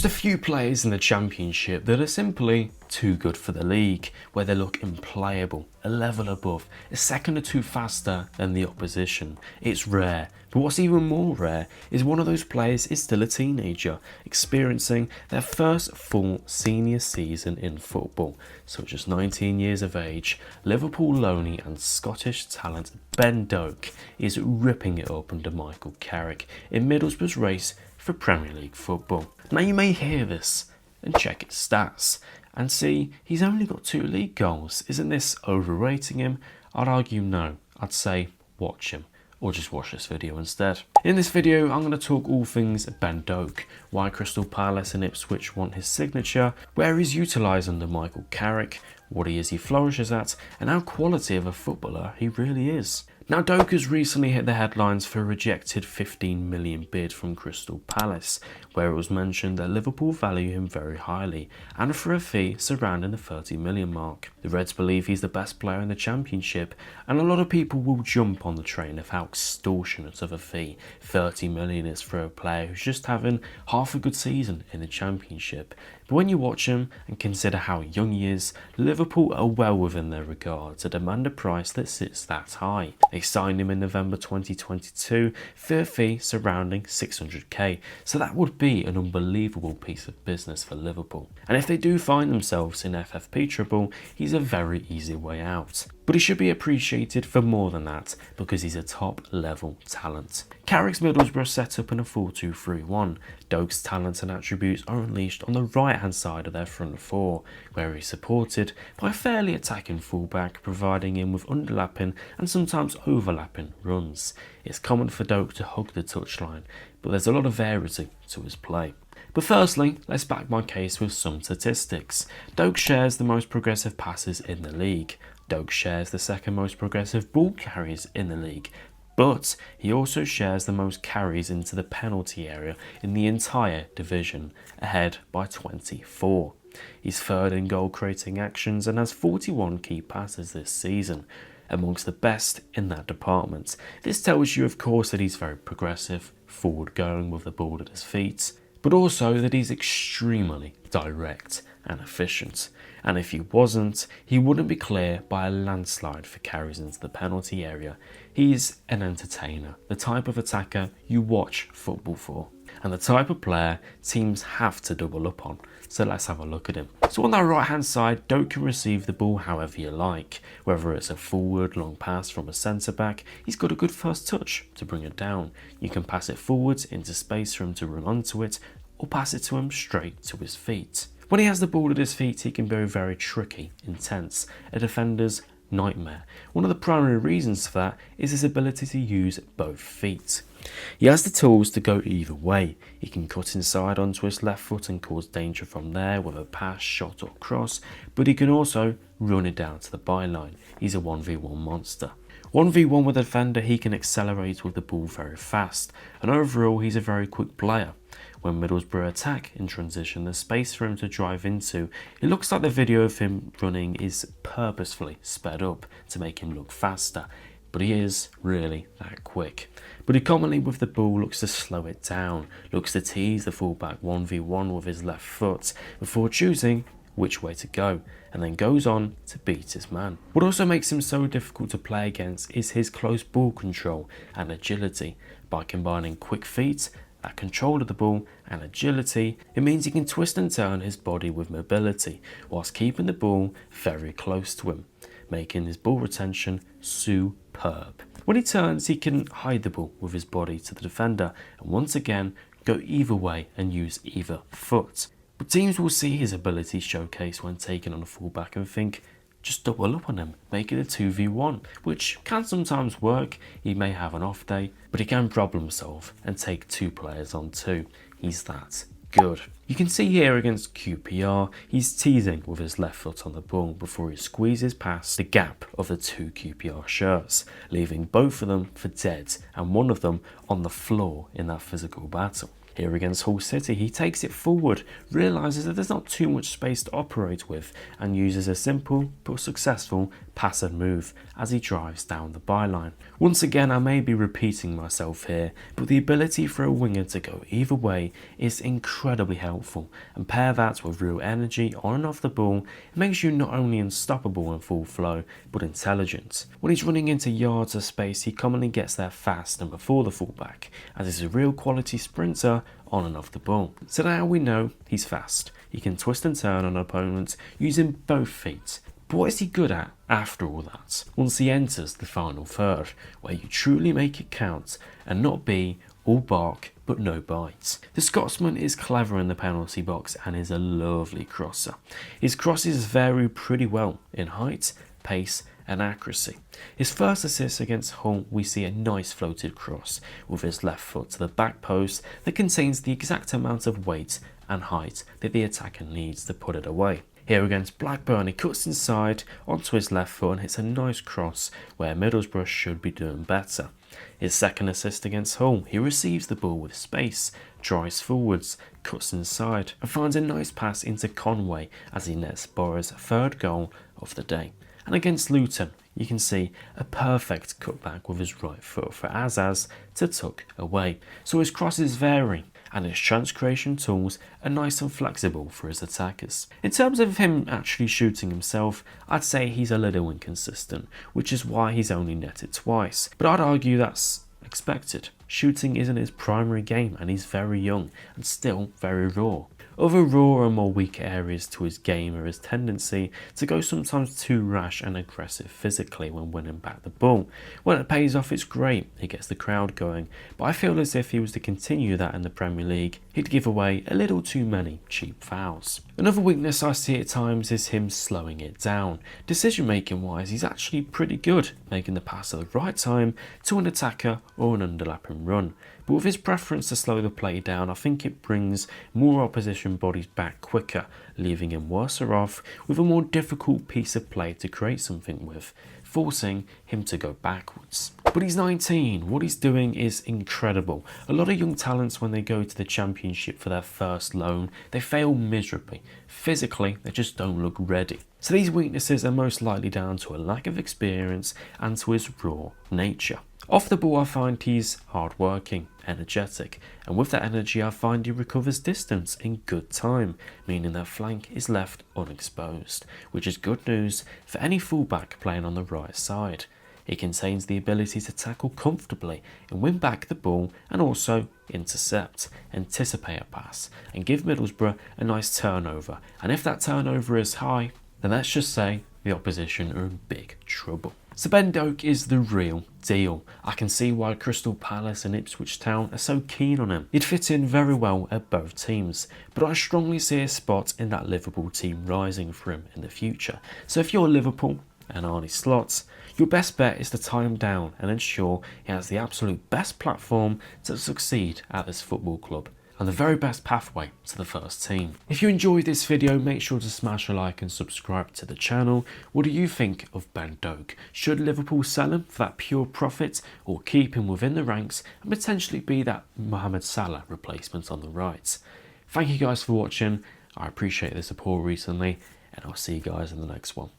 just a few players in the Championship that are simply too good for the league, where they look unplayable, a level above, a second or two faster than the opposition. It's rare, but what's even more rare is one of those players is still a teenager, experiencing their first full senior season in football. So at just 19 years of age, Liverpool loanee and Scottish talent Ben Doak is ripping it up under Micheal Carrick in Middlesbrough's race for Premier League football. Now you may hear this and check his stats and see he's only got 2 league goals. Isn't this overrating him? I'd argue no. I'd say watch him, or just watch this video instead. In this video I'm going to talk all things Ben Doak, why Crystal Palace and Ipswich want his signature, where he's utilised under Micheal Carrick, what he flourishes at, and how quality of a footballer he really is. Now Doak has recently hit the headlines for a rejected 15 million bid from Crystal Palace, where it was mentioned that Liverpool value him very highly, and for a fee surrounding the 30 million mark. The Reds believe he's the best player in the Championship, and a lot of people will jump on the train of how extortionate of a fee 30 million is for a player who's just having half a good season in the Championship. But when you watch him and consider how young he is, Liverpool are well within their regard to demand a price that sits that high. They signed him in November 2022 for a fee surrounding 600k, so that would be an unbelievable piece of business for Liverpool. And if they do find themselves in FFP trouble, he's a very easy way out. But he should be appreciated for more than that, because he's a top level talent. Carrick's Middlesbrough set up in a 4-2-3-1. Doak's talents and attributes are unleashed on the right hand side of their front four, where he's supported by a fairly attacking fullback, providing him with underlapping and sometimes overlapping runs. It's common for Doak to hug the touchline, but there's a lot of variety to his play. But firstly, let's back my case with some statistics. Doak shares the most progressive passes in the league. Doak shares the second most progressive ball carries in the league, but he also shares the most carries into the penalty area in the entire division, ahead by 24. He's third in goal creating actions and has 41 key passes this season, amongst the best in that department. This tells you of course that he's very progressive, forward going with the ball at his feet, but also that he's extremely direct and efficient. And if he wasn't, he wouldn't be clear by a landslide for carries into the penalty area. He's an entertainer, the type of attacker you watch football for, and the type of player teams have to double up on. So let's have a look at him. So on that right hand side, Doak can receive the ball however you like, whether it's a forward long pass from a centre back. He's got a good first touch to bring it down. You can pass it forwards into space for him to run onto it, or pass it to him straight to his feet. When he has the ball at his feet, he can be very tricky, intense, a defender's nightmare. One of the primary reasons for that is his ability to use both feet. He has the tools to go either way. He can cut inside onto his left foot and cause danger from there with a pass, shot or cross, but he can also run it down to the byline. He's a 1v1 monster. 1v1 with a defender, he can accelerate with the ball very fast, and overall he's a very quick player. When Middlesbrough attack in transition, there's space for him to drive into. It looks like the video of him running is purposefully sped up to make him look faster, but he is really that quick. But he commonly with the ball looks to slow it down, looks to tease the fullback 1v1 with his left foot before choosing which way to go, and then goes on to beat his man. What also makes him so difficult to play against is his close ball control and agility. By combining quick feet, that control of the ball and agility, it means he can twist and turn his body with mobility whilst keeping the ball very close to him, making his ball retention superb. When he turns, he can hide the ball with his body to the defender and once again go either way and use either foot. But teams will see his ability showcased when taken on a fullback and think, just double up on him, make it a 2v1, which can sometimes work. He may have an off day, but he can problem solve and take 2 players on 2. He's that good. You can see here against QPR, he's teasing with his left foot on the ball before he squeezes past the gap of the 2 QPR shirts, leaving both of them for dead and one of them on the floor in that physical battle. Here against Hull City, he takes it forward, realises that there's not too much space to operate with, and uses a simple but successful pass and move as he drives down the byline. Once again, I may be repeating myself here, but the ability for a winger to go either way is incredibly helpful, and pair that with real energy on and off the ball, it makes you not only unstoppable in full flow, but intelligent. When he's running into yards of space, he commonly gets there fast and before the fullback, as he's a real quality sprinter on and off the ball. So now we know he's fast. He can twist and turn on opponents using both feet. But what is he good at after all that? Once he enters the final third, where you truly make it count and not be all bark but no bite. The Scotsman is clever in the penalty box and is a lovely crosser. His crosses vary pretty well in height, pace and accuracy. His first assist against Hull, we see a nice floated cross with his left foot to the back post that contains the exact amount of weight and height that the attacker needs to put it away. Here against Blackburn, he cuts inside onto his left foot and hits a nice cross where Middlesbrough should be doing better. His second assist against Hull, he receives the ball with space, drives forwards, cuts inside and finds a nice pass into Conway as he nets Boro's third goal of the day. And against Luton, you can see a perfect cutback with his right foot for Azaz to tuck away. So his crosses vary, and his chance creation tools are nice and flexible for his attackers. In terms of him actually shooting himself, I'd say he's a little inconsistent, which is why he's only netted twice. But I'd argue that's expected. Shooting isn't his primary game and he's very young and still very raw. Other raw and more weak areas to his game are his tendency to go sometimes too rash and aggressive physically when winning back the ball. When it pays off, it's great, it gets the crowd going, but I feel as if he was to continue that in the Premier League, he'd give away a little too many cheap fouls. Another weakness I see at times is him slowing it down. Decision making wise, he's actually pretty good, making the pass at the right time to an attacker or an underlapping run. But with his preference to slow the play down, I think it brings more opposition bodies back quicker, leaving him worse off with a more difficult piece of play to create something with, forcing him to go backwards. But he's 19, what he's doing is incredible. A lot of young talents, when they go to the Championship for their first loan, they fail miserably. Physically, they just don't look ready. So these weaknesses are most likely down to a lack of experience and to his raw nature. Off the ball, I find he's hard-working, energetic, and with that energy I find he recovers distance in good time, meaning that flank is left unexposed, which is good news for any fullback playing on the right side. It contains the ability to tackle comfortably and win back the ball and also intercept, anticipate a pass and give Middlesbrough a nice turnover, and if that turnover is high, then let's just say the opposition are in big trouble. So Ben Doak is the real deal. I can see why Crystal Palace and Ipswich Town are so keen on him. He'd fit in very well at both teams, but I strongly see a spot in that Liverpool team rising for him in the future. So if you're Liverpool and Arne slots, your best bet is to tie him down and ensure he has the absolute best platform to succeed at this football club and the very best pathway to the first team. If you enjoyed this video, make sure to smash a like and subscribe to the channel. What do you think of Ben Doak? Should Liverpool sell him for that pure profit or keep him within the ranks and potentially be that Mohamed Salah replacement on the right? Thank you guys for watching. I appreciate the support recently and I'll see you guys in the next one.